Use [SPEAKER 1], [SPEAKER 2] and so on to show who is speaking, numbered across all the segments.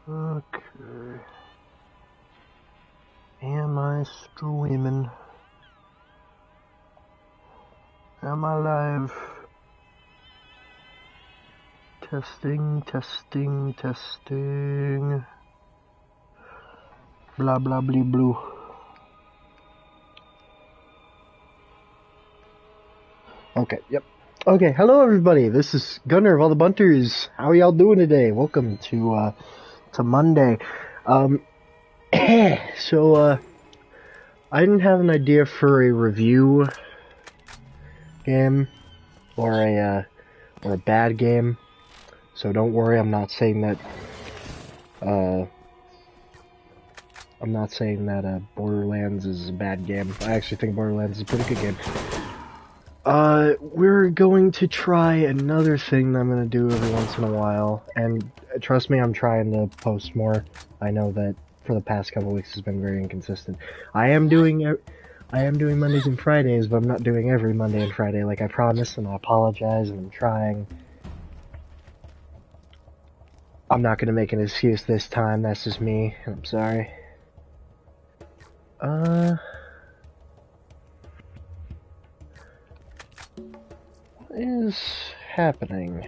[SPEAKER 1] Okay. Am I streaming? Am I live? Testing, testing, testing. Blah, blah, blah, blue. Okay, yep. Okay, hello everybody. This is Gunner of all the Bunters. How are y'all doing today? Welcome to Monday. So, I didn't have an idea for a review game or a bad game. So don't worry, I'm not saying that Borderlands is a bad game. I actually think Borderlands is a pretty good game. We're going to try another thing that I'm going to do every once in a while, and trust me, I'm trying to post more. I know that for the past couple weeks it's been very inconsistent. I am doing Mondays and Fridays, but I'm not doing every Monday and Friday like I promised, and I apologize, and I'm trying. I'm not going to make an excuse this time, that's just me, I'm sorry. What is happening?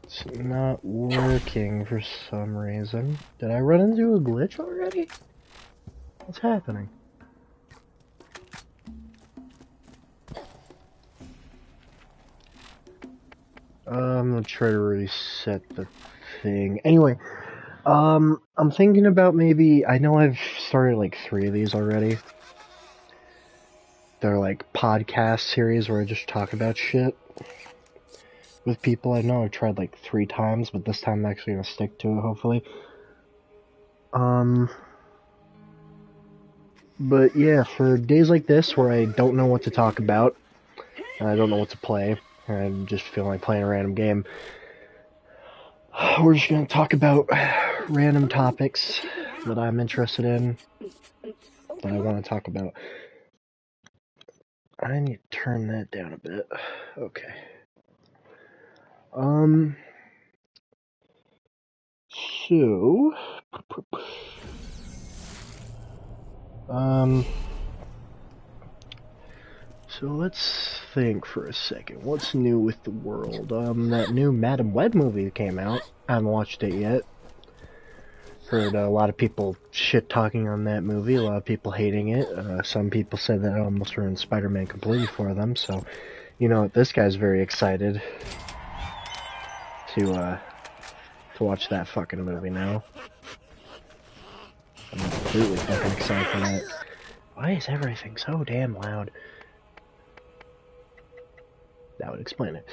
[SPEAKER 1] It's not working for some reason. Did I run into a glitch already? What's happening? I'm gonna try to reset the thing. Anyway, I'm thinking about maybe, I know I've started like 3 of these already. They're like podcast series where I just talk about shit with people. I know I've tried like 3 times, but this time I'm actually gonna stick to it, hopefully. But yeah, for days like this where I don't know what to talk about, and I don't know what to play, and I'm just feeling like playing a random game, we're just gonna talk about random topics that I'm interested in, that I want to talk about. I need to turn that down a bit. Okay. So let's think for a second. What's new with the world? That new Madam Web movie came out. I haven't watched it yet. Heard a lot of people shit-talking on that movie, a lot of people hating it. Some people said that it almost ruined Spider-Man completely for them, so, you know, this guy's very excited to watch that fucking movie now. I'm completely fucking excited for that. Why is everything so damn loud? That would explain it.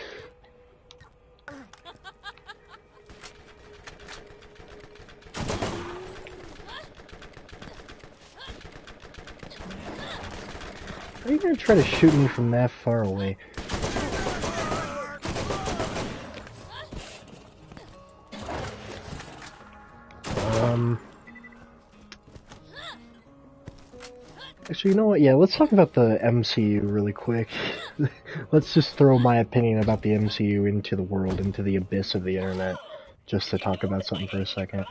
[SPEAKER 1] Are you gonna try to shoot me from that far away? Actually, you know what? Yeah, let's talk about the MCU really quick. Let's just throw my opinion about the MCU into the world, into the abyss of the internet, just to talk about something for a second.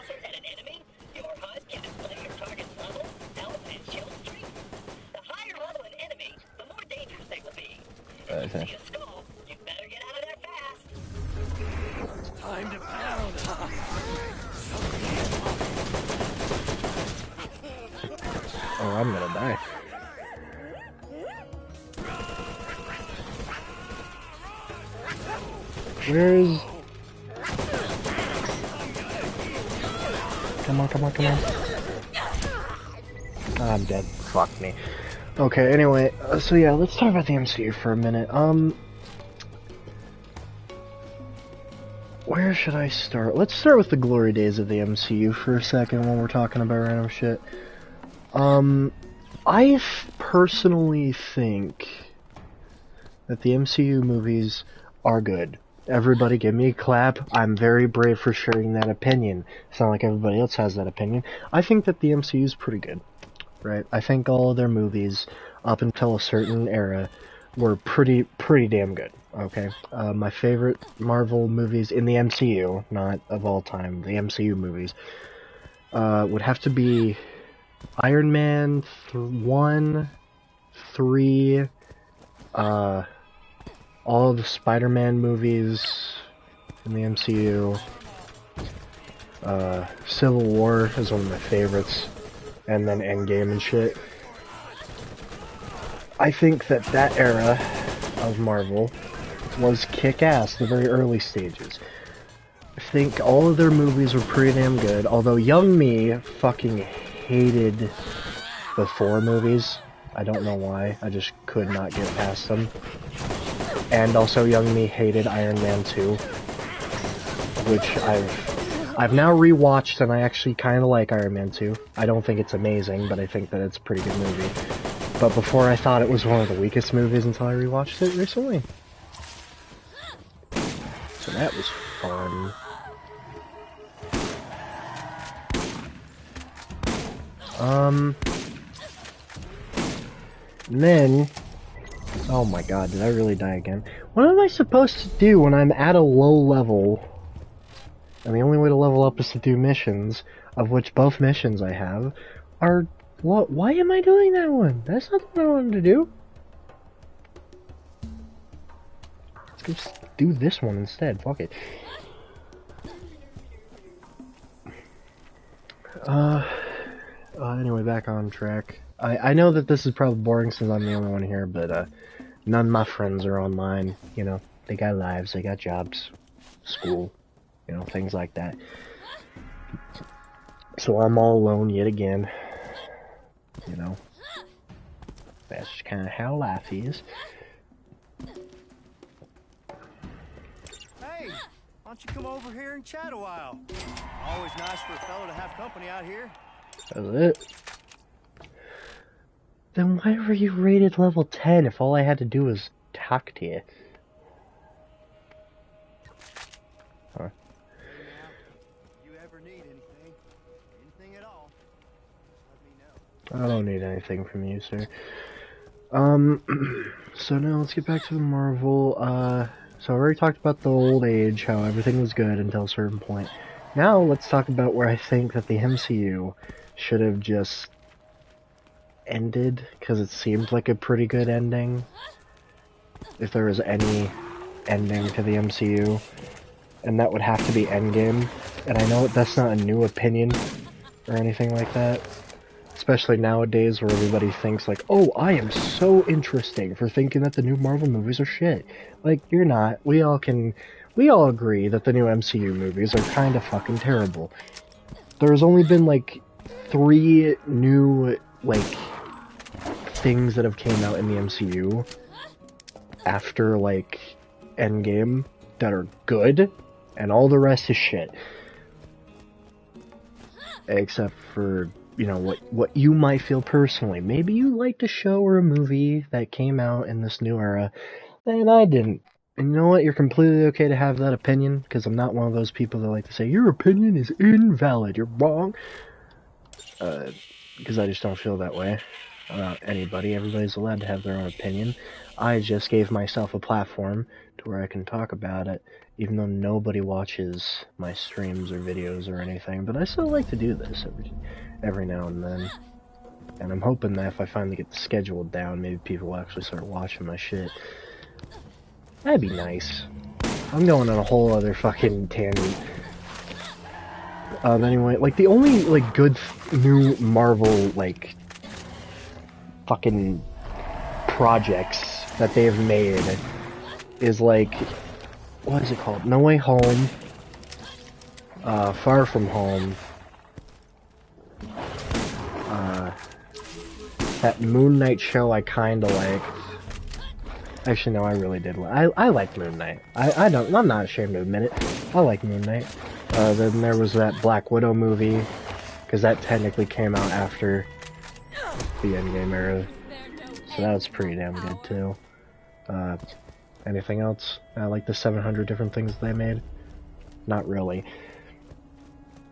[SPEAKER 1] Okay.
[SPEAKER 2] Time to pound.
[SPEAKER 1] Oh, I'm gonna die. Where's... Come on, come on, come on. I'm dead. Fuck me. Okay, anyway, so yeah, let's talk about the MCU for a minute. Where should I start? Let's start with the glory days of the MCU for a second when we're talking about random shit. I personally think that the MCU movies are good. Everybody give me a clap. I'm very brave for sharing that opinion. It's not like everybody else has that opinion. I think that the MCU is pretty good. right? I think all of their movies, up until a certain era, were pretty damn good. Okay, my favorite Marvel movies in the MCU, not of all time, the MCU movies, would have to be Iron Man 1, 3, all of the Spider-Man movies in the MCU. Civil War is one of my favorites, and then Endgame and shit. I think that that era of Marvel was kick-ass, the very early stages. I think all of their movies were pretty damn good, although young me fucking hated the Thor movies. I don't know why, I just could not get past them. And also young me hated Iron Man 2, which I've now rewatched, and I actually kind of like Iron Man 2. I don't think it's amazing, but I think that it's a pretty good movie. But before I thought it was one of the weakest movies until I rewatched it recently. So that was fun. And then, oh my god, did I really die again? What am I supposed to do when I'm at a low level? And the only way to level up is to do missions, of which both missions I have are... What? Why am I doing that one? That's not what I wanted to do. Let's just do this one instead. Fuck it. Anyway, back on track. I know that this is probably boring since I'm the only one here, but, none of my friends are online. You know, they got lives, they got jobs, school, you know, things like that. So I'm all alone yet again. You know, that's just kind of how life is.
[SPEAKER 2] Hey, why don't you come over here and chat a while? Always nice for a fellow to have company out here.
[SPEAKER 1] That's it. Then why were you rated level 10 if all I had to do was talk to you? Huh.
[SPEAKER 2] If you ever need anything at all, let me know.
[SPEAKER 1] I don't need anything from you, sir. So now let's get back to the Marvel. So I already talked about the old age, how everything was good until a certain point. Now let's talk about where I think that the MCU should have just ended, because it seemed like a pretty good ending. If there was any ending to the MCU. And that would have to be Endgame. And I know that's not a new opinion or anything like that. Especially nowadays where everybody thinks like, oh, I am so interesting for thinking that the new Marvel movies are shit. Like, you're not. We all agree that the new MCU movies are kind of fucking terrible. There's only been like 3 new, like, things that have came out in the MCU after, like, Endgame that are good, and all the rest is shit. Except for, you know, what you might feel personally. Maybe you liked a show or a movie that came out in this new era, and I didn't. And you know what? You're completely okay to have that opinion, because I'm not one of those people that like to say, your opinion is invalid, you're wrong. Because I just don't feel that way about anybody. Everybody's allowed to have their own opinion. I just gave myself a platform to where I can talk about it, even though nobody watches my streams or videos or anything, but I still like to do this every now and then. And I'm hoping that if I finally get the schedule down, maybe people will actually start watching my shit. That'd be nice. I'm going on a whole other fucking tangent. Anyway, like, the only, like, good new Marvel, like, fucking projects that they've made is, like, what is it called? No Way Home, Far From Home, that Moon Knight show I kinda liked. Actually, no, I really did. I like Moon Knight. I'm not ashamed to admit it. I like Moon Knight. Then there was that Black Widow movie, because that technically came out after the Endgame era. So that was pretty damn good, too. Anything else? Like the 700 different things they made? Not really.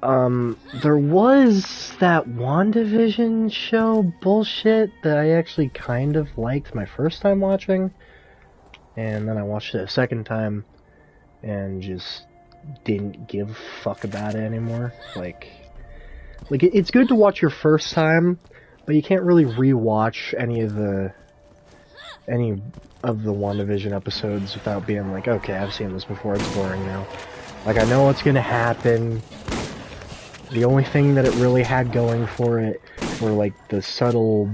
[SPEAKER 1] There was that WandaVision show bullshit that I actually kind of liked my first time watching, and then I watched it a second time, and just didn't give a fuck about it anymore. Like it's good to watch your first time, but you can't really rewatch any of the WandaVision episodes without being like, okay, I've seen this before, it's boring now. Like, I know what's gonna happen. The only thing that it really had going for it were, like, the subtle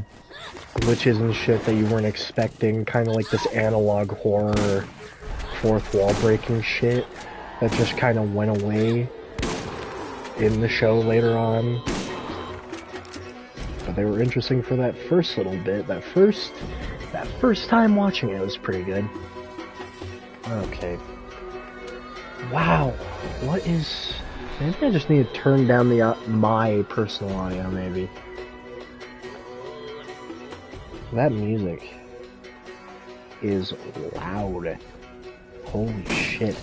[SPEAKER 1] glitches and shit that you weren't expecting, kind of like this analog horror, fourth wall breaking shit that just kind of went away in the show later on. But they were interesting for that first little bit. That first time watching it was pretty good. Okay. Wow. What is... Maybe I just need to turn down the my personal audio, maybe. That music is loud. Holy shit.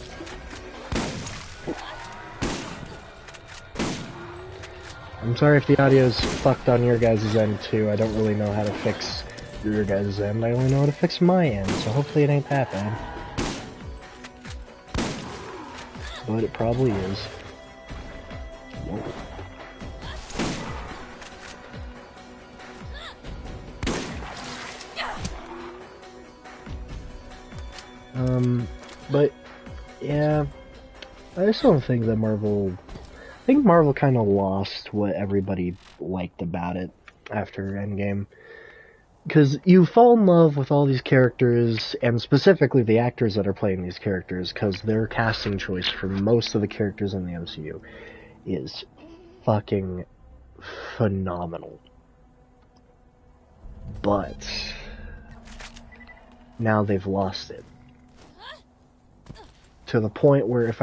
[SPEAKER 1] I'm sorry if the audio's fucked on your guys' end too. I don't really know how to fix your guys' end. I only know how to fix my end, so hopefully it ain't that bad. But it probably is. Whoa. But, yeah, I just don't think that Marvel... I think Marvel kind of lost what everybody liked about it after Endgame. Because you fall in love with all these characters, and specifically the actors that are playing these characters, because their casting choice for most of the characters in the MCU is fucking phenomenal. But now they've lost it. To the point where if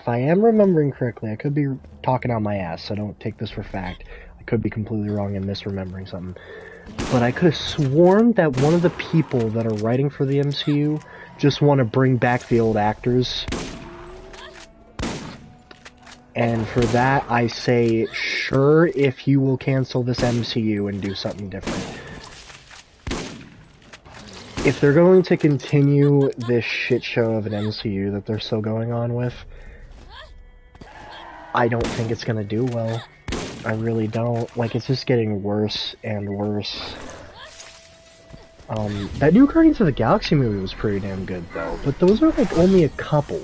[SPEAKER 1] I am remembering correctly, I could be talking on my ass, so don't take this for fact. I could be completely wrong and misremembering something. But I could have sworn that one of the people that are writing for the MCU just want to bring back the old actors. And for that, I say, sure, if you will cancel this MCU and do something different. If they're going to continue this shit show of an MCU that they're still going on with, I don't think it's gonna do well. I really don't. Like, it's just getting worse and worse. That new Guardians of the Galaxy movie was pretty damn good, though. But those are, like, only a couple.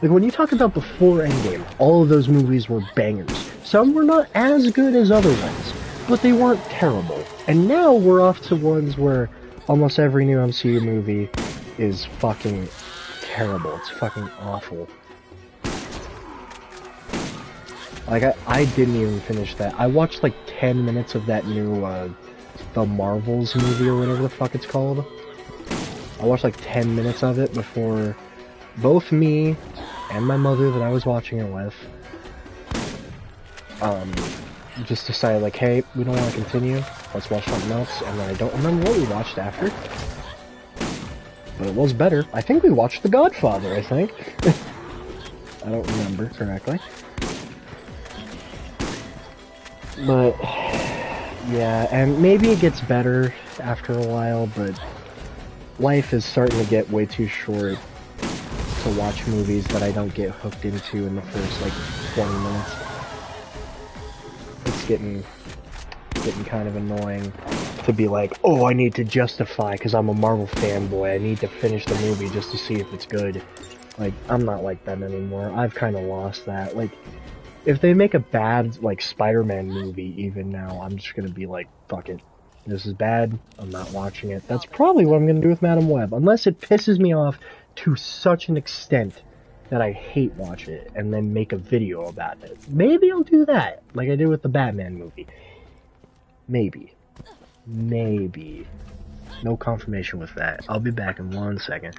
[SPEAKER 1] Like, when you talk about before Endgame, all of those movies were bangers. Some were not as good as other ones, but they weren't terrible. And now we're off to ones where almost every new MCU movie is fucking terrible. It's fucking awful. Like, I didn't even finish that. I watched like 10 minutes of that new, the Marvels movie or whatever the fuck it's called. I watched like 10 minutes of it before both me and my mother that I was watching it with, just decided like, hey, we don't want to continue, let's watch something else, and then I don't remember what we watched after. But it was better. I think we watched The Godfather, I think. I don't remember correctly. But, yeah, and maybe it gets better after a while, but life is starting to get way too short to watch movies that I don't get hooked into in the first, like, 20 minutes. It's getting kind of annoying to be like, oh, I need to justify, because I'm a Marvel fanboy, I need to finish the movie just to see if it's good. Like, I'm not like that anymore. I've kind of lost that. Like, if they make a bad, like, Spider-Man movie even now, I'm just gonna be like, fuck it. This is bad, I'm not watching it. That's probably what I'm gonna do with Madam Web, unless it pisses me off to such an extent that I hate watch it, and then make a video about it. Maybe I'll do that, like I did with the Batman movie. Maybe. Maybe. No confirmation with that. I'll be back in 1 second.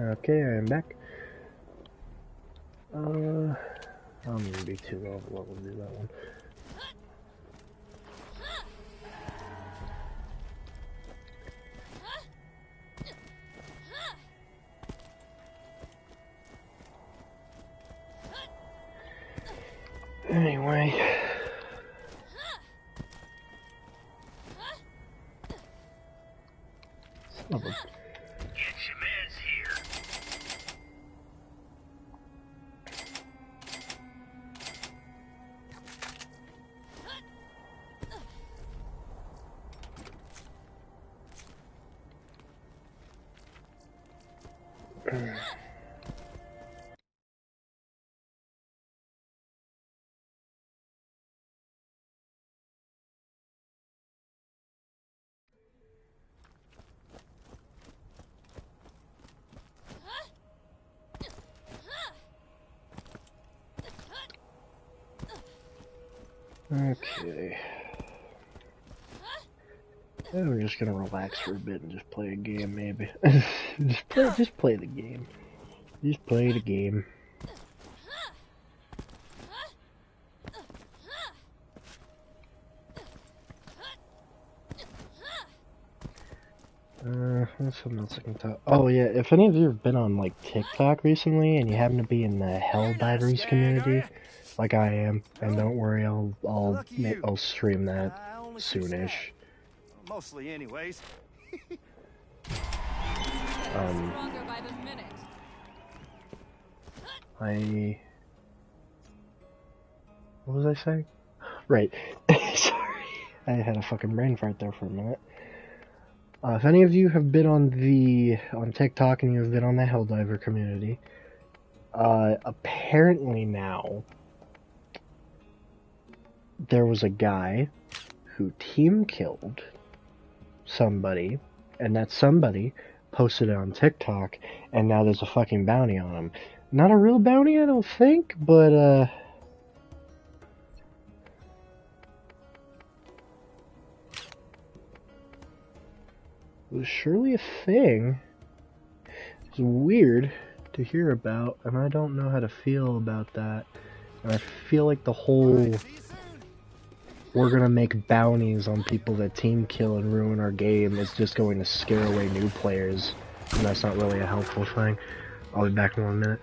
[SPEAKER 1] Okay, I am back. I don't need to be too low level to do that one. Anyway. Son of a...
[SPEAKER 3] Get your meds here.
[SPEAKER 1] Okay. Maybe we're just gonna relax for a bit and just play a game, maybe. just play the game. Just play the game. What's something else I can talk? Oh yeah, if any of you have been on like TikTok recently and you happen to be in the Helldivers community, like I am, and don't worry, I'll stream that soonish.
[SPEAKER 2] Mostly, anyways.
[SPEAKER 4] Stronger by the minute.
[SPEAKER 1] What was I saying? Right. Sorry. I had a fucking brain fart there for a minute. If any of you have been on TikTok and you have been on the Helldiver community, apparently now there was a guy who team killed somebody, and that somebody posted it on TikTok, and now there's a fucking bounty on him. Not a real bounty, I don't think, but it was surely a thing. It's weird to hear about, and I don't know how to feel about that. And I feel like the whole we're gonna make bounties on people that team kill and ruin our game is just going to scare away new players, and that's not really a helpful thing. I'll be back in 1 minute.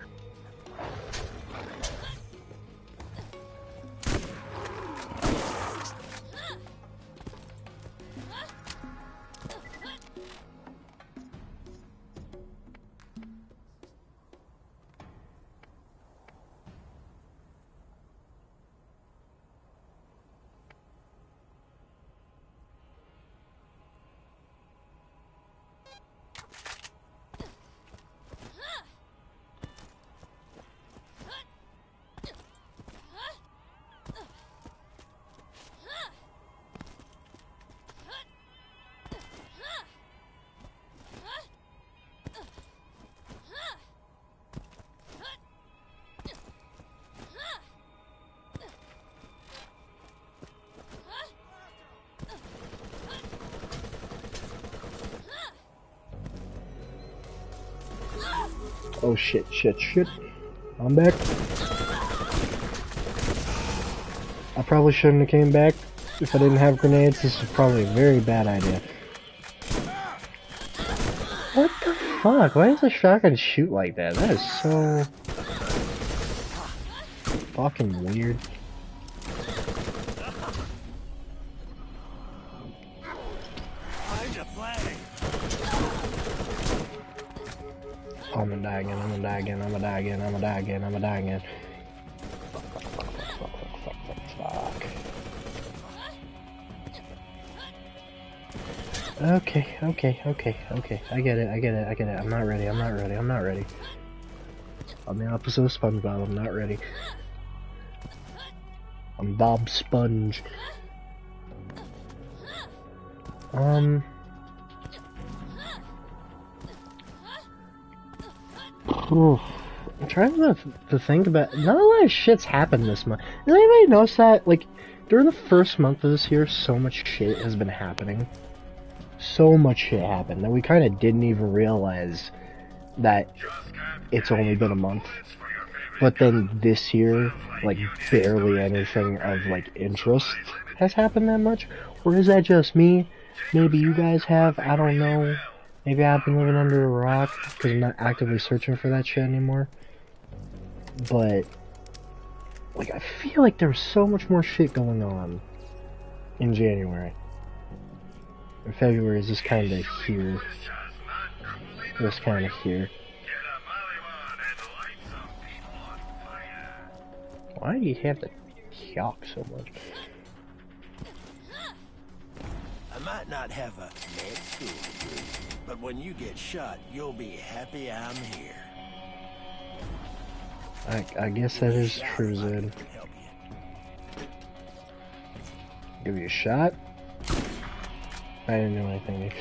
[SPEAKER 1] Oh shit. I'm back. I probably shouldn't have came back if I didn't have grenades. This is probably a very bad idea. What the fuck? Why does a shotgun shoot like that? That is so fucking weird. Oh, I'm gonna die again. Fuck. Okay. I get it. I'm not ready. I'm the opposite of SpongeBob. I'm not ready. I'm Bob Sponge. I'm trying to think about. Not a lot of shit's happened this month. Does anybody notice that? Like, during the first month of this year, so much shit has been happening. So much shit happened that we kind of didn't even realize that it's only been a month. But then this year, like, barely anything of, like, interest has happened that much. Or is that just me? Maybe you guys have, I don't know. Maybe I've been living under a rock, because I'm not actively searching for that shit anymore. But, like, I feel like there's so much more shit going on in January. And February is just kind of here. Just kind of here. Why do you have to talk so much?
[SPEAKER 5] I might not have a med school degree, but when you get shot, you'll be happy I'm here.
[SPEAKER 1] I guess that is true, Zed.
[SPEAKER 5] Help you.
[SPEAKER 1] Give you a shot? I didn't do anything.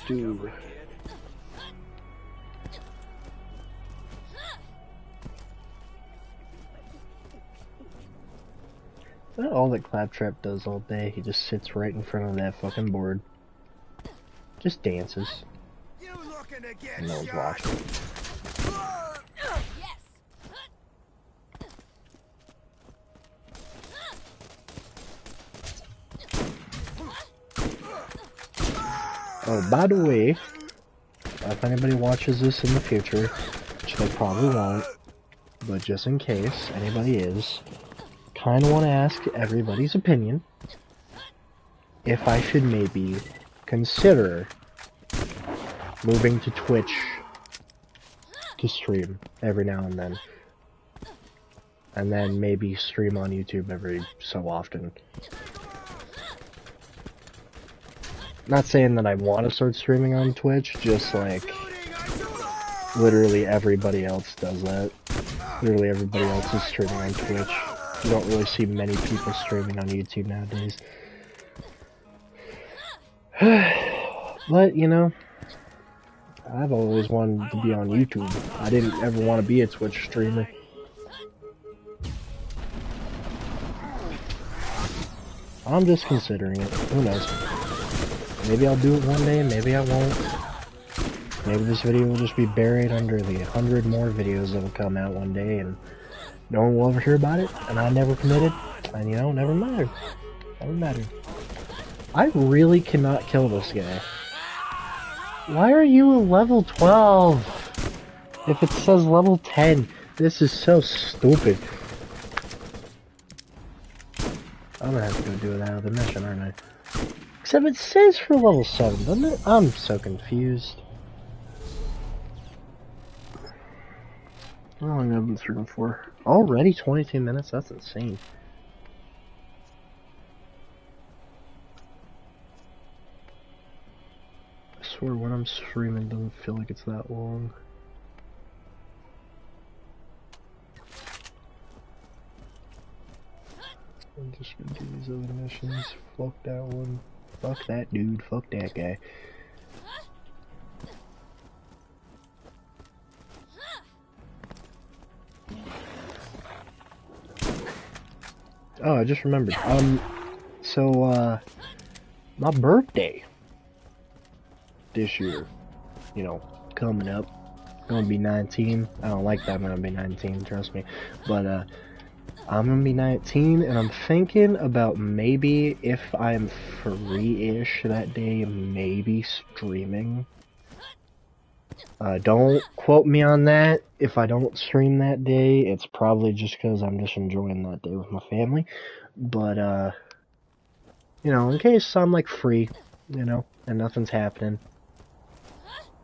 [SPEAKER 1] Do. That's all that Claptrap does all day. He just sits right in front of that fucking board. Just dances.
[SPEAKER 2] You looking to get
[SPEAKER 1] And no one's
[SPEAKER 2] shot?
[SPEAKER 1] watching.
[SPEAKER 4] Yes.
[SPEAKER 1] Oh, by the way, if anybody watches this in the future, which they probably won't, but just in case anybody is, kind of want to ask everybody's opinion if I should maybe consider moving to Twitch to stream every now and then maybe stream on YouTube every so often. Not saying that I want to start streaming on Twitch, just like literally everybody else does that. Literally everybody else is streaming on Twitch. You don't really see many people streaming on YouTube nowadays. But, you know, I've always wanted to be on YouTube. I didn't ever want to be a Twitch streamer. I'm just considering it. Who knows? Maybe I'll do it one day, maybe I won't. Maybe this video will just be buried under the 100 more videos that will come out one day and no one will ever hear about it, and I never committed, and you know, never mattered. Never mattered. I really cannot kill this guy. Why are you a level 12? If it says level 10, this is so stupid. I'm gonna have to go do another mission, aren't I? Except it says for level 7, doesn't it? I'm so confused. How long have I been streaming for? Already 22 minutes? That's insane. I swear when I'm streaming it doesn't feel like it's that long. I'm just gonna do these other missions. Fuck that one. Fuck that dude. Fuck that guy. Oh, I just remembered. My birthday this year, you know, coming up, gonna be 19. I don't like that I'm gonna be 19, trust me. But, I'm gonna be 19, and I'm thinking about maybe, if I'm free-ish that day, maybe streaming. Don't quote me on that. If I don't stream that day, it's probably just because I'm just enjoying that day with my family. But, you know, in case I'm, like, free, you know, and nothing's happening,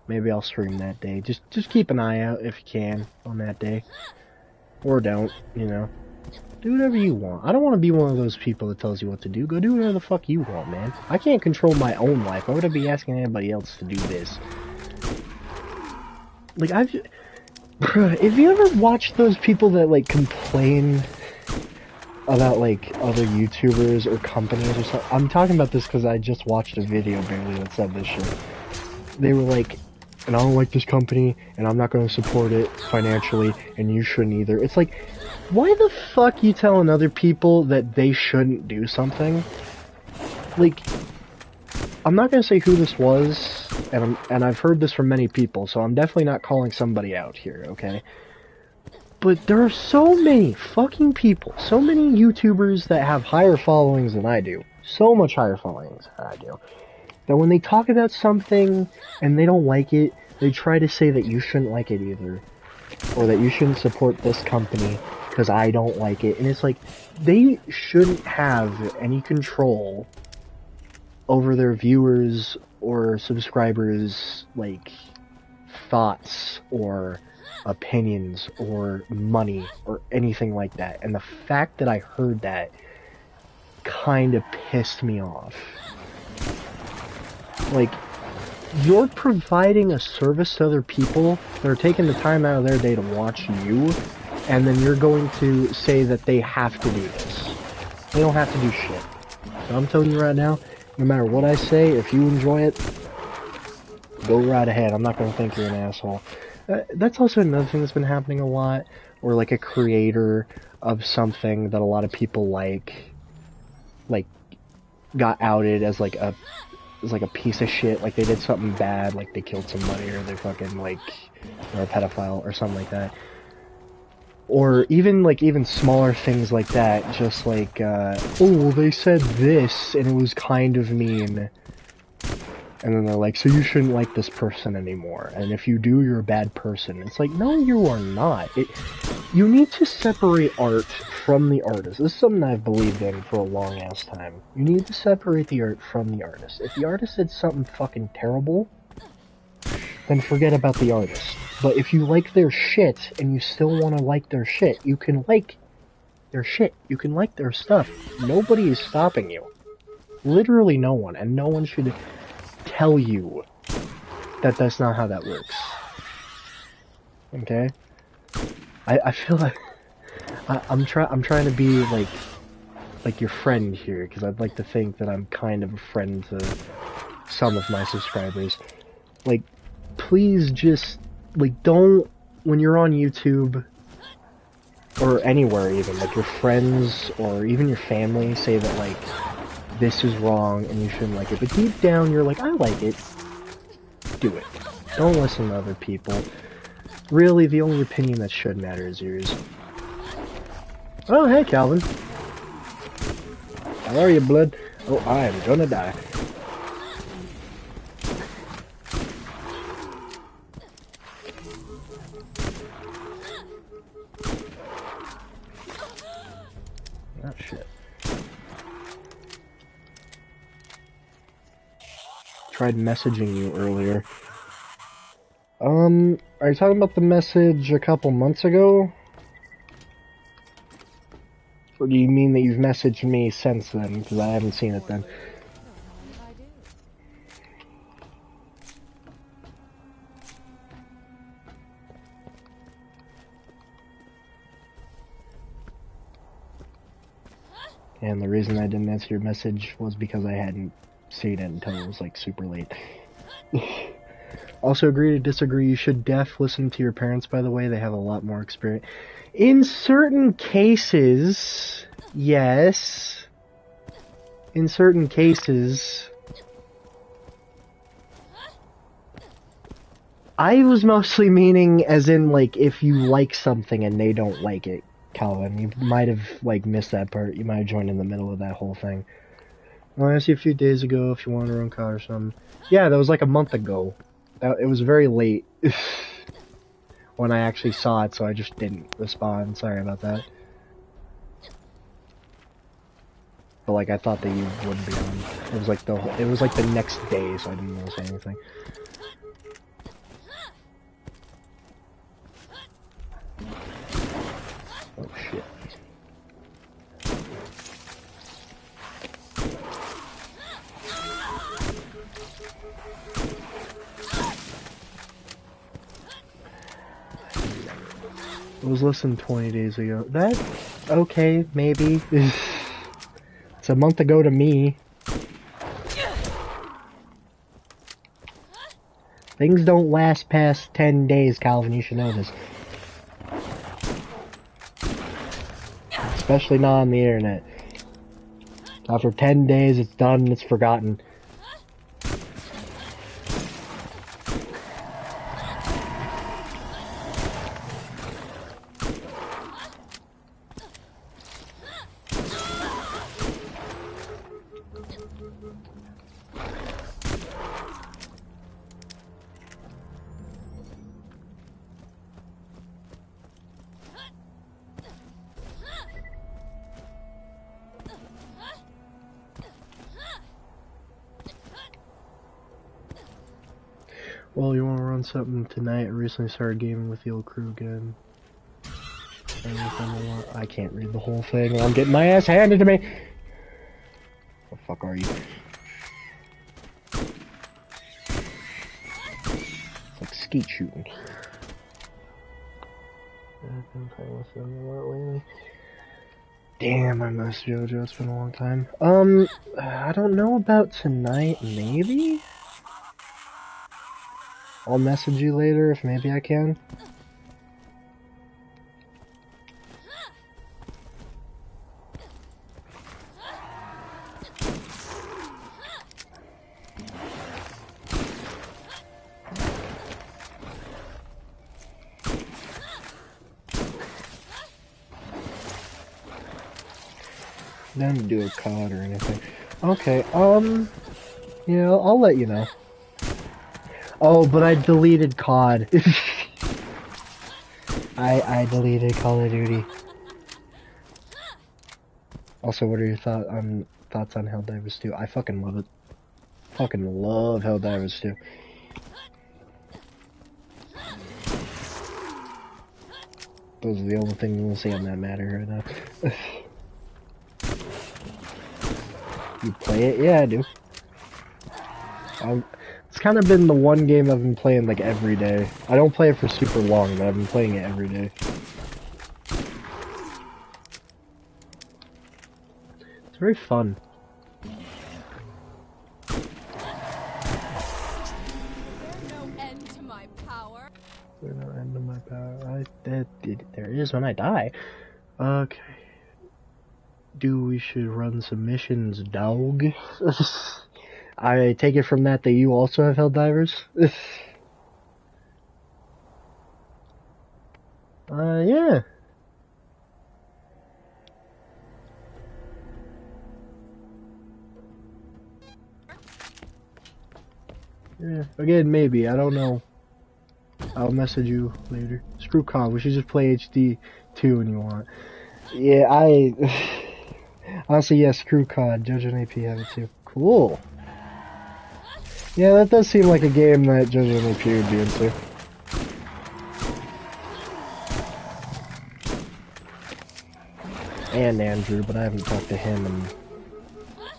[SPEAKER 1] maybe I'll stream that day. Just keep an eye out if you can on that day. Or don't, you know. Do whatever you want. I don't want to be one of those people that tells you what to do. Go do whatever the fuck you want, man. I can't control my own life. Why would I be asking anybody else to do this? Like, if you ever watched those people that, like, complain about, like, other YouTubers or companies or something. I'm talking about this because I just watched a video barely that said this shit. They were like, and I don't like this company, and I'm not going to support it financially, and you shouldn't either. It's like, why the fuck you telling other people that they shouldn't do something? Like, I'm not going to say who this was, and I've heard this from many people, so I'm definitely not calling somebody out here, okay? But there are so many fucking people, so many YouTubers that have higher followings than I do, so much higher followings than I do, that when they talk about something and they don't like it, they try to say that you shouldn't like it either, or that you shouldn't support this company because I don't like it. And it's like, they shouldn't have any control over their viewers or subscribers, like, thoughts or opinions or money or anything like that. And the fact that I heard that kind of pissed me off. Like, you're providing a service to other people that are taking the time out of their day to watch you, and then you're going to say that they have to do this. They don't have to do shit. So I'm telling you right now, no matter what I say, if you enjoy it, go right ahead. I'm not going to think you're an asshole. That's also another thing that's been happening a lot, or like a creator of something that a lot of people like got outed as like a piece of shit, like they did something bad, like they killed somebody, or they fucking like, or a pedophile or something like that. Or even smaller things like that, just like, oh, they said this, and it was kind of mean. And then they're like, so you shouldn't like this person anymore, and if you do, you're a bad person. It's like, no, you are not. You need to separate art from the artist. This is something I've believed in for a long-ass time. You need to separate the art from the artist. If the artist did something fucking terrible, then forget about the artist. But if you like their shit, and you still want to like their shit, you can like their shit. You can like their stuff. Nobody is stopping you. Literally no one. And no one should tell you that that's not how that works. Okay? I feel like I'm trying to be like your friend here, because I'd like to think that I'm kind of a friend to some of my subscribers. Like, please just, like, don't, when you're on YouTube, or anywhere even, like your friends or even your family say that, like, this is wrong and you shouldn't like it, but deep down you're like, I like it, do it. Don't listen to other people. Really, the only opinion that should matter is yours. Oh, hey, Calvin. How are you, blood? Oh, I am gonna die. Oh, shit. Tried messaging you earlier. Are you talking about the message a couple months ago? Or do you mean that you've messaged me since then? Because I haven't seen it then.
[SPEAKER 4] I do.
[SPEAKER 1] And the reason I didn't answer your message was because I hadn't seen it until it was like super late. Also, agree to disagree. You should listen to your parents, by the way. They have a lot more experience. In certain cases, yes. In certain cases. I was mostly meaning as in, like, if you like something and they don't like it, Calvin. You might have, like, missed that part. You might have joined in the middle of that whole thing. Well, I asked you a few days ago if you wanted to run car or something. Yeah, that was like a month ago. It was very late when I actually saw it, so I just didn't respond. Sorry about that. But like, I thought that you wouldn't be on. It was like the next day, so I didn't want to say anything. Oh shit. It was less than 20 days ago. That, okay, maybe. It's a month ago to me. Things don't last past 10 days, Calvin. You should know this. Especially not on the internet. After 10 days, it's done and it's forgotten. Well, you want to run something tonight? I recently started gaming with the old crew again. I can't read the whole thing. I'm getting my ass handed to me. The fuck are you? It's like skeet shooting. I've been playing with them a lot lately. Damn, I miss JoJo. It's been a long time. I don't know about tonight. Maybe? I'll message you later if maybe I can. Then do a COD or anything. Okay, yeah, I'll let you know. Oh, but I deleted COD. I deleted Call of Duty. Also, what are your thoughts on Helldivers 2? I fucking love it. Fucking love Helldivers 2. Those are the only things we'll say on that matter right now. You play it? Yeah, I do. It's kind of been the one game I've been playing like every day. I don't play it for super long, but I've been playing it every day. It's very fun.
[SPEAKER 4] There's no end to my power.
[SPEAKER 1] There's no end to my power. There is when I die. Okay. We should run some missions, dog. I take it from that you also have Helldivers? Yeah. Yeah, again, maybe, I don't know. I'll message you later. Screw COD, we should just play HD2 when you want. Yeah, honestly, yeah, screw COD. JoJo and AP have it too. Cool. Yeah, that does seem like a game that JoJo and AP would be into. And Andrew, but I haven't talked to him in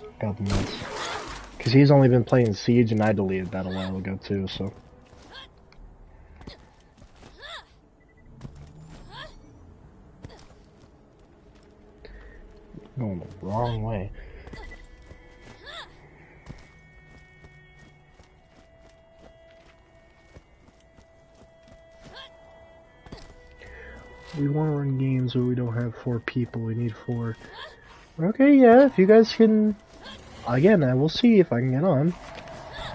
[SPEAKER 1] a couple months. Because he's only been playing Siege, and I deleted that a while ago too, so. Going the wrong way. We want to run games where we don't have 4 people, we need 4. Okay, yeah, if you guys can... Again, I will see if I can get on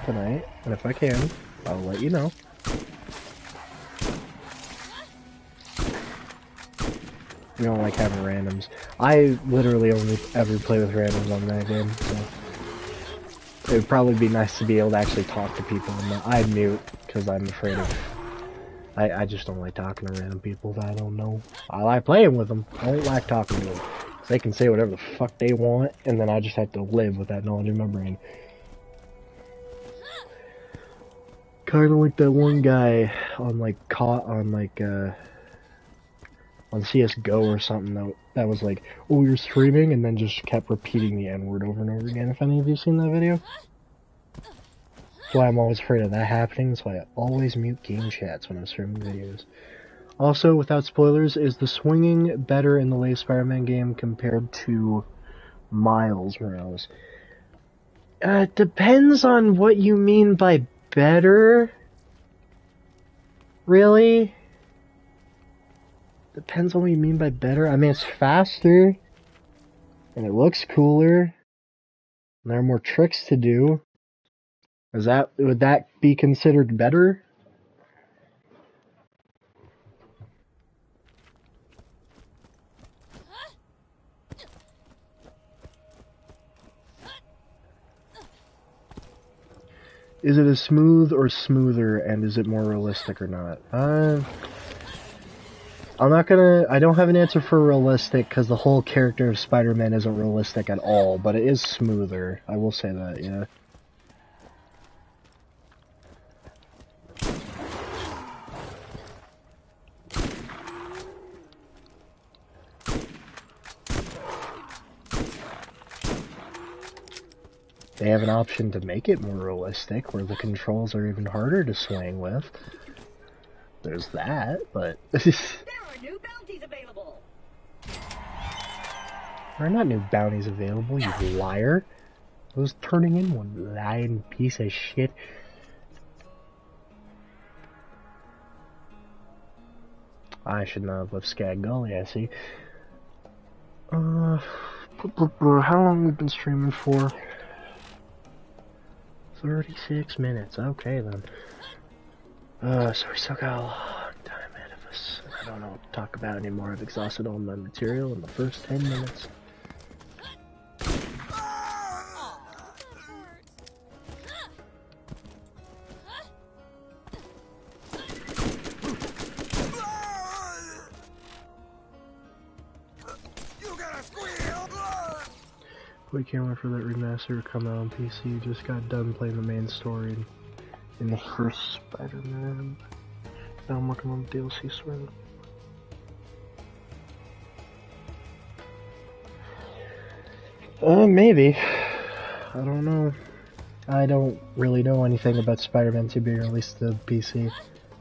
[SPEAKER 1] tonight, and if I can, I'll let you know. We don't like having randoms. I literally only ever play with randoms on that game, so... It would probably be nice to be able to actually talk to people, and I mute, because I'm afraid of... I just don't like talking to random people that I don't know. I like playing with them, I don't like talking to them. They can say whatever the fuck they want, and then I just have to live with that knowledge in my brain. Kinda like that one guy on on CSGO or something that was like, oh, you're streaming, and then just kept repeating the N-word over and over again. If any of you seen that video? That's why I'm always afraid of that happening. That's why I always mute game chats when I'm streaming videos. Also, without spoilers, is the swinging better in the latest Spider-Man game compared to Miles Morales? It depends on what you mean by better. Really? Depends on what you mean by better. I mean, it's faster. And it looks cooler. And there are more tricks to do. Would that be considered better? Is it as smooth or smoother, and is it more realistic or not? I don't have an answer for realistic, because the whole character of Spider-Man isn't realistic at all, but it is smoother. I will say that, yeah. They have an option to make it more realistic, where the controls are even harder to swing with. There's that, but...
[SPEAKER 6] There are new bounties available.
[SPEAKER 1] There are not new bounties available, you liar. I was turning in one, lying piece of shit. I should not have left Skag Gully, I see. How long have we been streaming for? 36 minutes, okay then. So we still got a long time ahead of us. I don't know what to talk about anymore. I've exhausted all my material in the first 10 minutes. We can't wait for that remaster to come out on PC. Just got done playing the main story in the first Spider-Man. Now I'm working on the DLC swing. Maybe. I don't know. I don't really know anything about Spider-Man 2 being released to PC.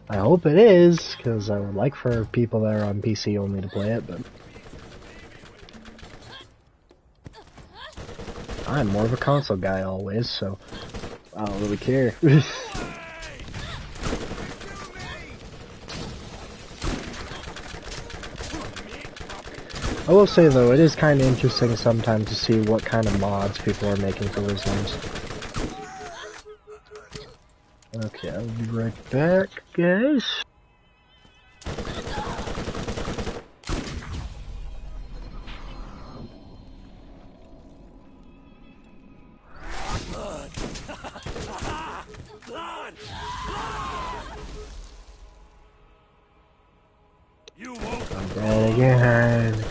[SPEAKER 1] I hope it is, because I would like for people that are on PC only to play it, but... I'm more of a console guy always, so I don't really care. I will say though, it is kind of interesting sometimes to see what kind of mods people are making for those games. Okay, I'll be right back, guys. I'm dead again.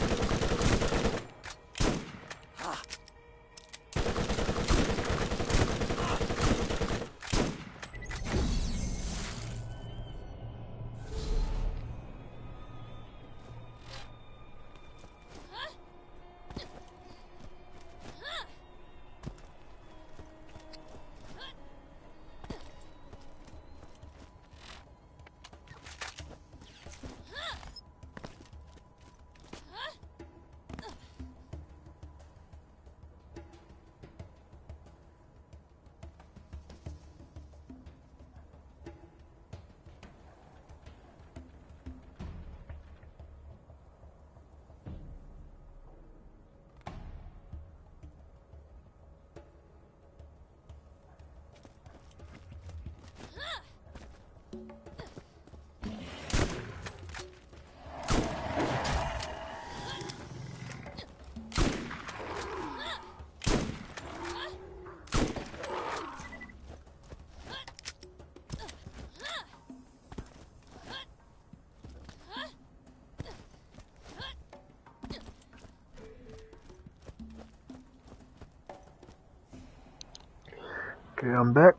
[SPEAKER 1] Okay, I'm back.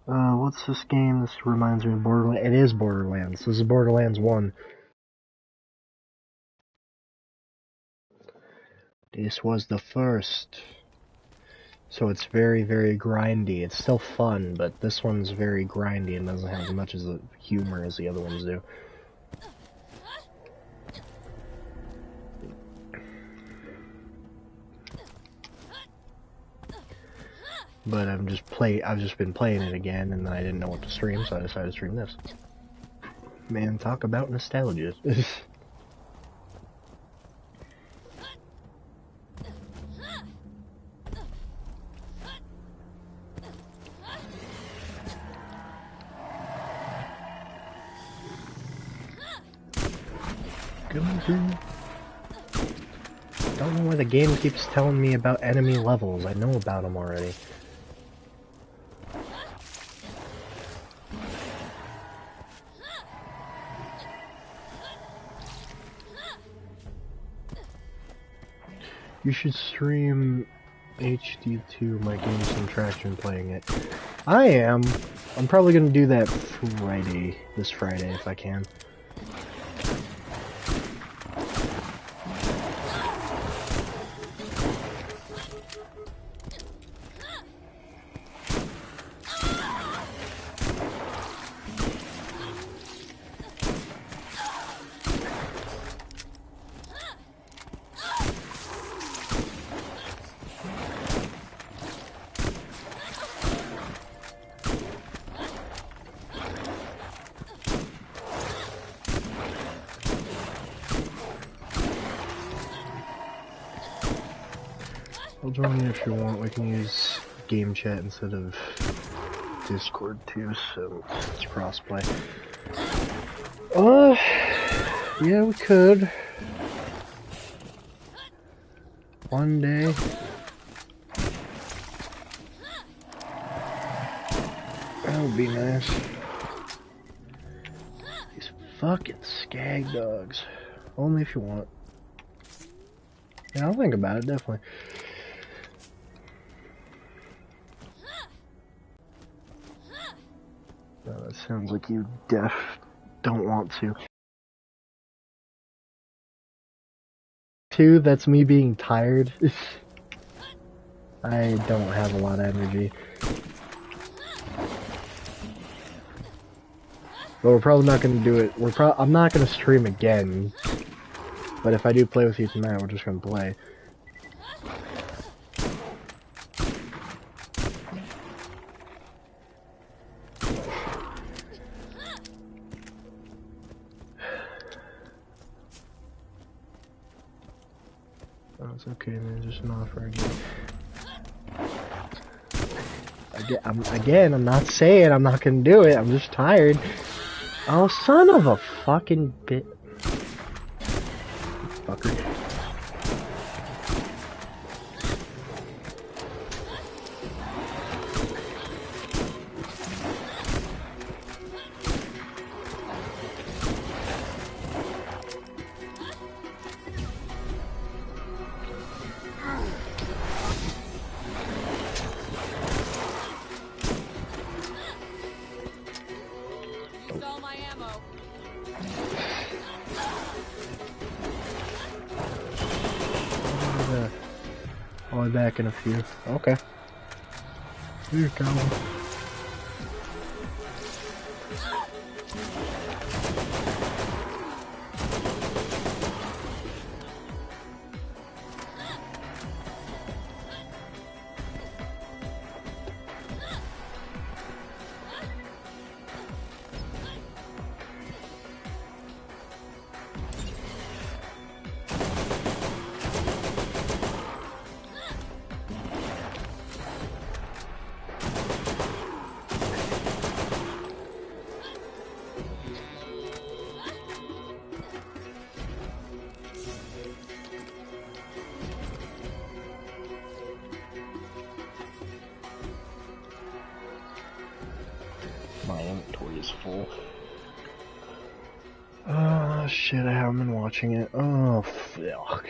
[SPEAKER 1] What's this game? This reminds me of Borderlands. It is Borderlands. This is Borderlands 1. This was the first. So it's very, very grindy. It's still fun, but this one's very grindy and doesn't have as much as the humor as the other ones do. But I've just been playing it again, and I didn't know what to stream, so I decided to stream this. Man, talk about nostalgia. Don't know why the game keeps telling me about enemy levels. I know about them already. You should stream HD2 my games and traction playing it. I am. I'm probably gonna do that Friday, this Friday if I can. I'll join you if you want. We can use game chat instead of Discord too, so it's crossplay. Yeah, we could. One day. That would be nice. These fucking skag dogs. Only if you want. Yeah, I'll think about it, definitely. That sounds like you don't want to. Two, that's me being tired. I don't have a lot of energy. But we're probably not gonna do it. I'm not gonna stream again. But if I do play with you tonight, we're just gonna play. Oh, it's okay, man. Just an offer again. I'm not saying I'm not gonna do it. I'm just tired. Oh, son of a fucking bit. Fucker.
[SPEAKER 4] All my ammo.
[SPEAKER 1] I'll be back in a few. Okay. Here you go. My inventory is full. Oh shit, I haven't been watching it. Oh fuck.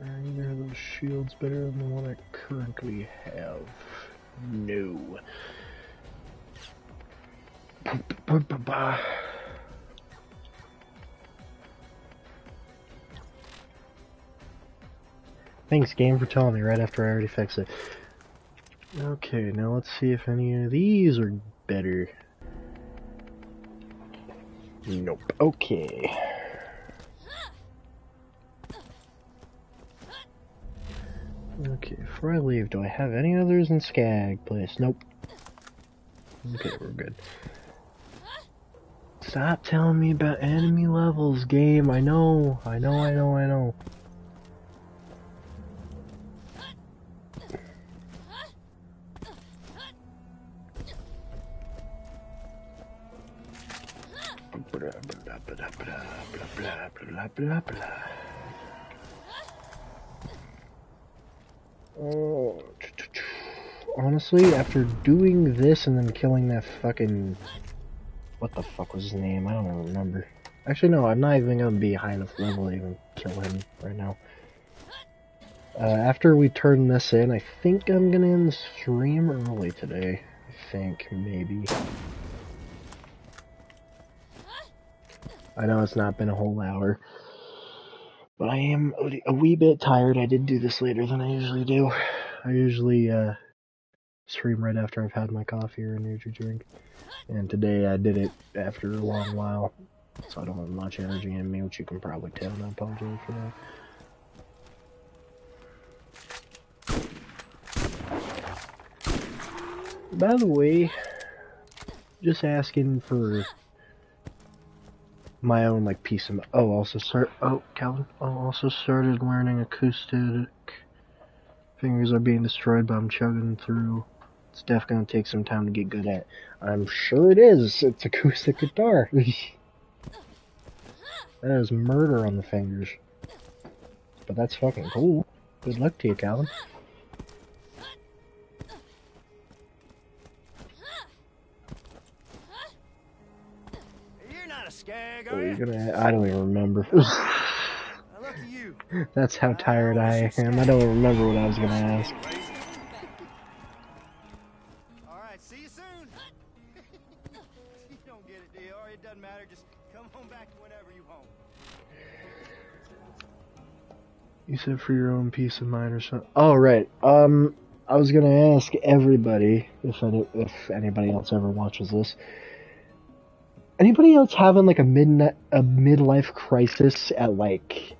[SPEAKER 1] Either of those shields better than the one I currently have? No. Thanks, game, for telling me right after I already fixed it. Okay, now let's see if any of these are better. Nope. Okay. Okay, before I leave, do I have any others in Skag Place? Nope. Okay, we're good. Stop telling me about enemy levels, game. I know. Oh, honestly, after doing this and then killing that fucking... What the fuck was his name? I don't even remember. Actually, no, I'm not even gonna be high enough level to even kill him right now. After we turn this in, I think I'm gonna end the stream early today. I think, maybe. I know it's not been a whole hour. But I am a wee bit tired. I did do this later than I usually do. I usually stream right after I've had my coffee or energy drink. And today I did it after a long while. So I don't have much energy in me, which you can probably tell, and I apologize for that. By the way, just asking for my own like piece of Calvin. Also started learning acoustic. Fingers are being destroyed, but I'm chugging through. It's definitely gonna take some time to get good at. I'm sure it is. It's acoustic guitar. That is murder on the fingers. But that's fucking cool. Good luck to you, Calvin.
[SPEAKER 5] You're not a skag,
[SPEAKER 1] Oh,
[SPEAKER 5] are
[SPEAKER 1] you're
[SPEAKER 5] you?
[SPEAKER 1] gonna... I don't even remember.
[SPEAKER 5] Now, look at you.
[SPEAKER 1] That's how tired I am. I don't remember what I was gonna ask.
[SPEAKER 2] Alright, see you soon. You don't get it, do you? Or it doesn't matter, just come home back whenever you home.
[SPEAKER 1] You said for your own peace of mind or something. Oh, right. I was gonna ask everybody, if anybody else ever watches this, anybody else having like a midlife crisis at like,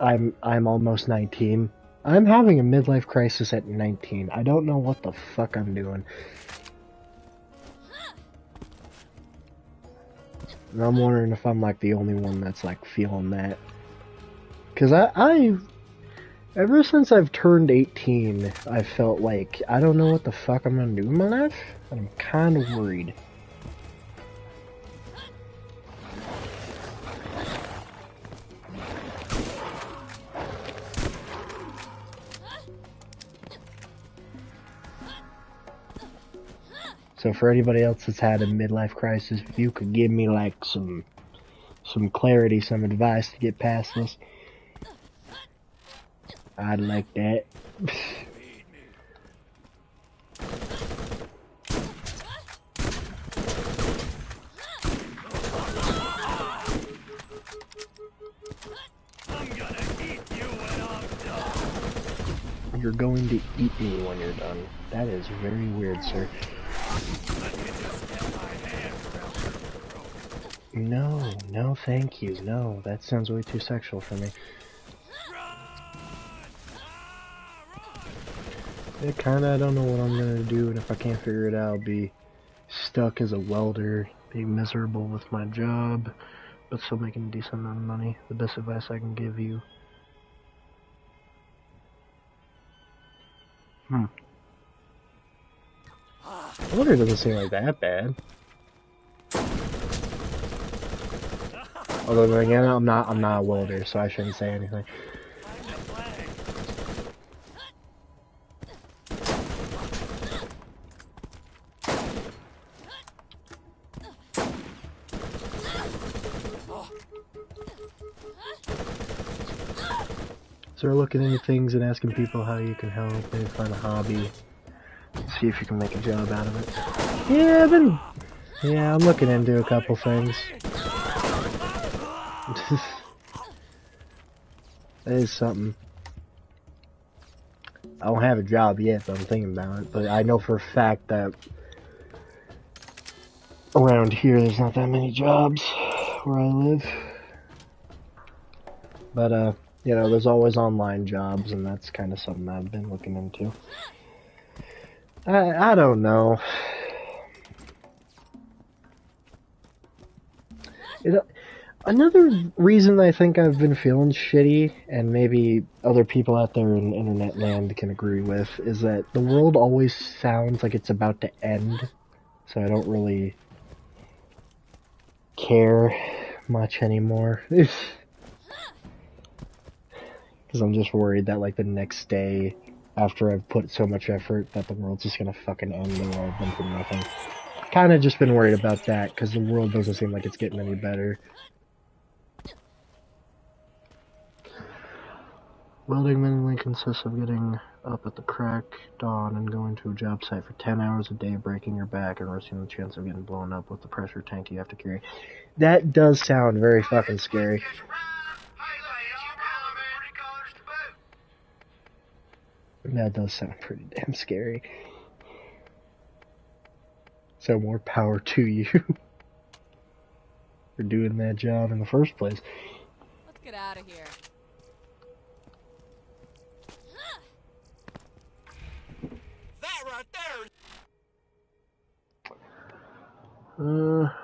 [SPEAKER 1] I'm almost 19. I'm having a midlife crisis at 19. I don't know what the fuck I'm doing. And I'm wondering if I'm like the only one that's like feeling that. Cause ever since I've turned 18, I felt like I don't know what the fuck I'm gonna do in my life, and I'm kind of worried. So for anybody else that's had a midlife crisis, if you could give me like some clarity, some advice to get past this, I'd like that.
[SPEAKER 3] I'm gonna eat you when I'm done.
[SPEAKER 1] You're going to eat me when you're done. That is very weird, sir.
[SPEAKER 3] Let me just get my hands around your throat.
[SPEAKER 1] No, no, thank you. No, that sounds way too sexual for me. Yeah, kinda, I don't know what I'm gonna do, and if I can't figure it out, I'll be stuck as a welder, be miserable with my job, but still making a decent amount of money. The best advice I can give you. I wonder, it doesn't seem like that bad. Although then again, I'm not a welder, so I shouldn't say anything. So we're looking into things and asking people how you can help, maybe find a hobby, see if you can make a job out of it. Yeah, I'm looking into a couple things. That is something. I don't have a job yet, but I'm thinking about it. But I know for a fact that around here there's not that many jobs where I live. But, you know, there's always online jobs, and that's kind of something I've been looking into. I don't know. Another reason I think I've been feeling shitty, and maybe other people out there in internet land can agree with, is that the world always sounds like it's about to end, so I don't really care much anymore. Because I'm just worried that, like, the next day, after I've put so much effort, that the world's just gonna fucking end and I've been for nothing. Kinda just been worried about that, because the world doesn't seem like it's getting any better. Welding mainly consists of getting up at the crack dawn and going to a job site for 10 hours a day, breaking your back, and risking the chance of getting blown up with the pressure tank you have to carry. That does sound very fucking scary. That does sound pretty damn scary. So more power to you for doing that job in the first place.
[SPEAKER 4] Let's get out of here.
[SPEAKER 5] That right there.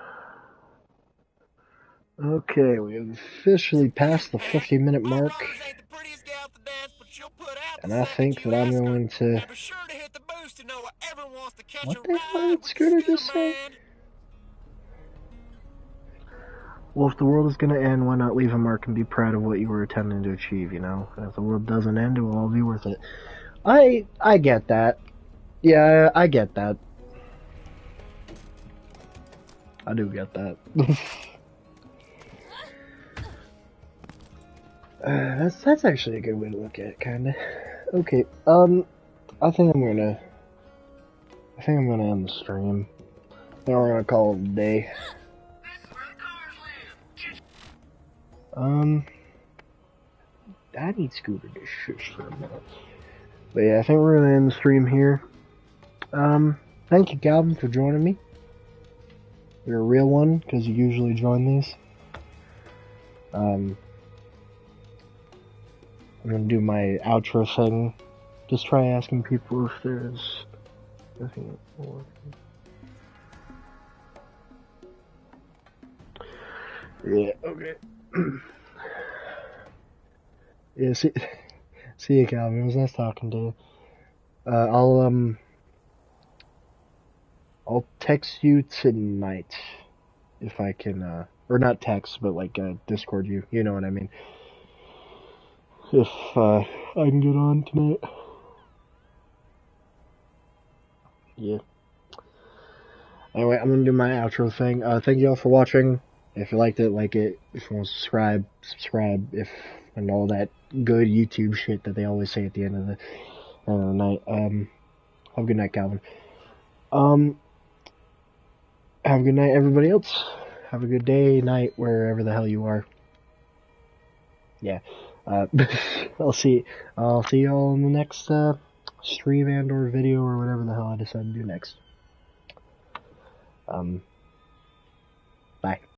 [SPEAKER 1] Okay, we have officially passed the 50-minute mark,
[SPEAKER 5] Ain't the prettiest gal at the dance, but she'll put out
[SPEAKER 1] and
[SPEAKER 5] the
[SPEAKER 1] I
[SPEAKER 5] second
[SPEAKER 1] think
[SPEAKER 5] you
[SPEAKER 1] that I'm
[SPEAKER 5] ask her.
[SPEAKER 1] going to...
[SPEAKER 5] Now be sure to hit the boost to know everyone wants to catch a
[SPEAKER 1] What the hell
[SPEAKER 5] ride
[SPEAKER 1] did
[SPEAKER 5] with
[SPEAKER 1] Scooter
[SPEAKER 5] the
[SPEAKER 1] just
[SPEAKER 5] Scooter
[SPEAKER 1] say?
[SPEAKER 5] Man.
[SPEAKER 1] Well, if the world is going to end, why not leave a mark and be proud of what you were attempting to achieve, you know? And if the world doesn't end, it will all be worth it. I get that. Yeah, I get that. I do get that. That's actually a good way to look at it, kinda. Okay, I think I'm gonna end the stream. Then we're gonna call it a day. I need Scooter to shush for a minute. But yeah, I think we're gonna end the stream here. Thank you, Calvin, for joining me. You're a real one, because you usually join these. I'm gonna do my outro thing. Just try asking people if there's nothing more. Yeah, okay. Yeah, see you, Calvin. It was nice talking to you. I'll text you tonight if I can, or not text, but like Discord you. You know what I mean. If I can get on tonight. Yeah. Anyway, I'm gonna do my outro thing. Thank you all for watching. If you liked it, like it. If you want to subscribe. If and all that good YouTube shit that they always say at the end of the night. Have a good night, Calvin. Have a good night, everybody else. Have a good day, night, wherever the hell you are. Yeah. I'll see you all in the next stream and or video or whatever the hell I decide to do next. Bye.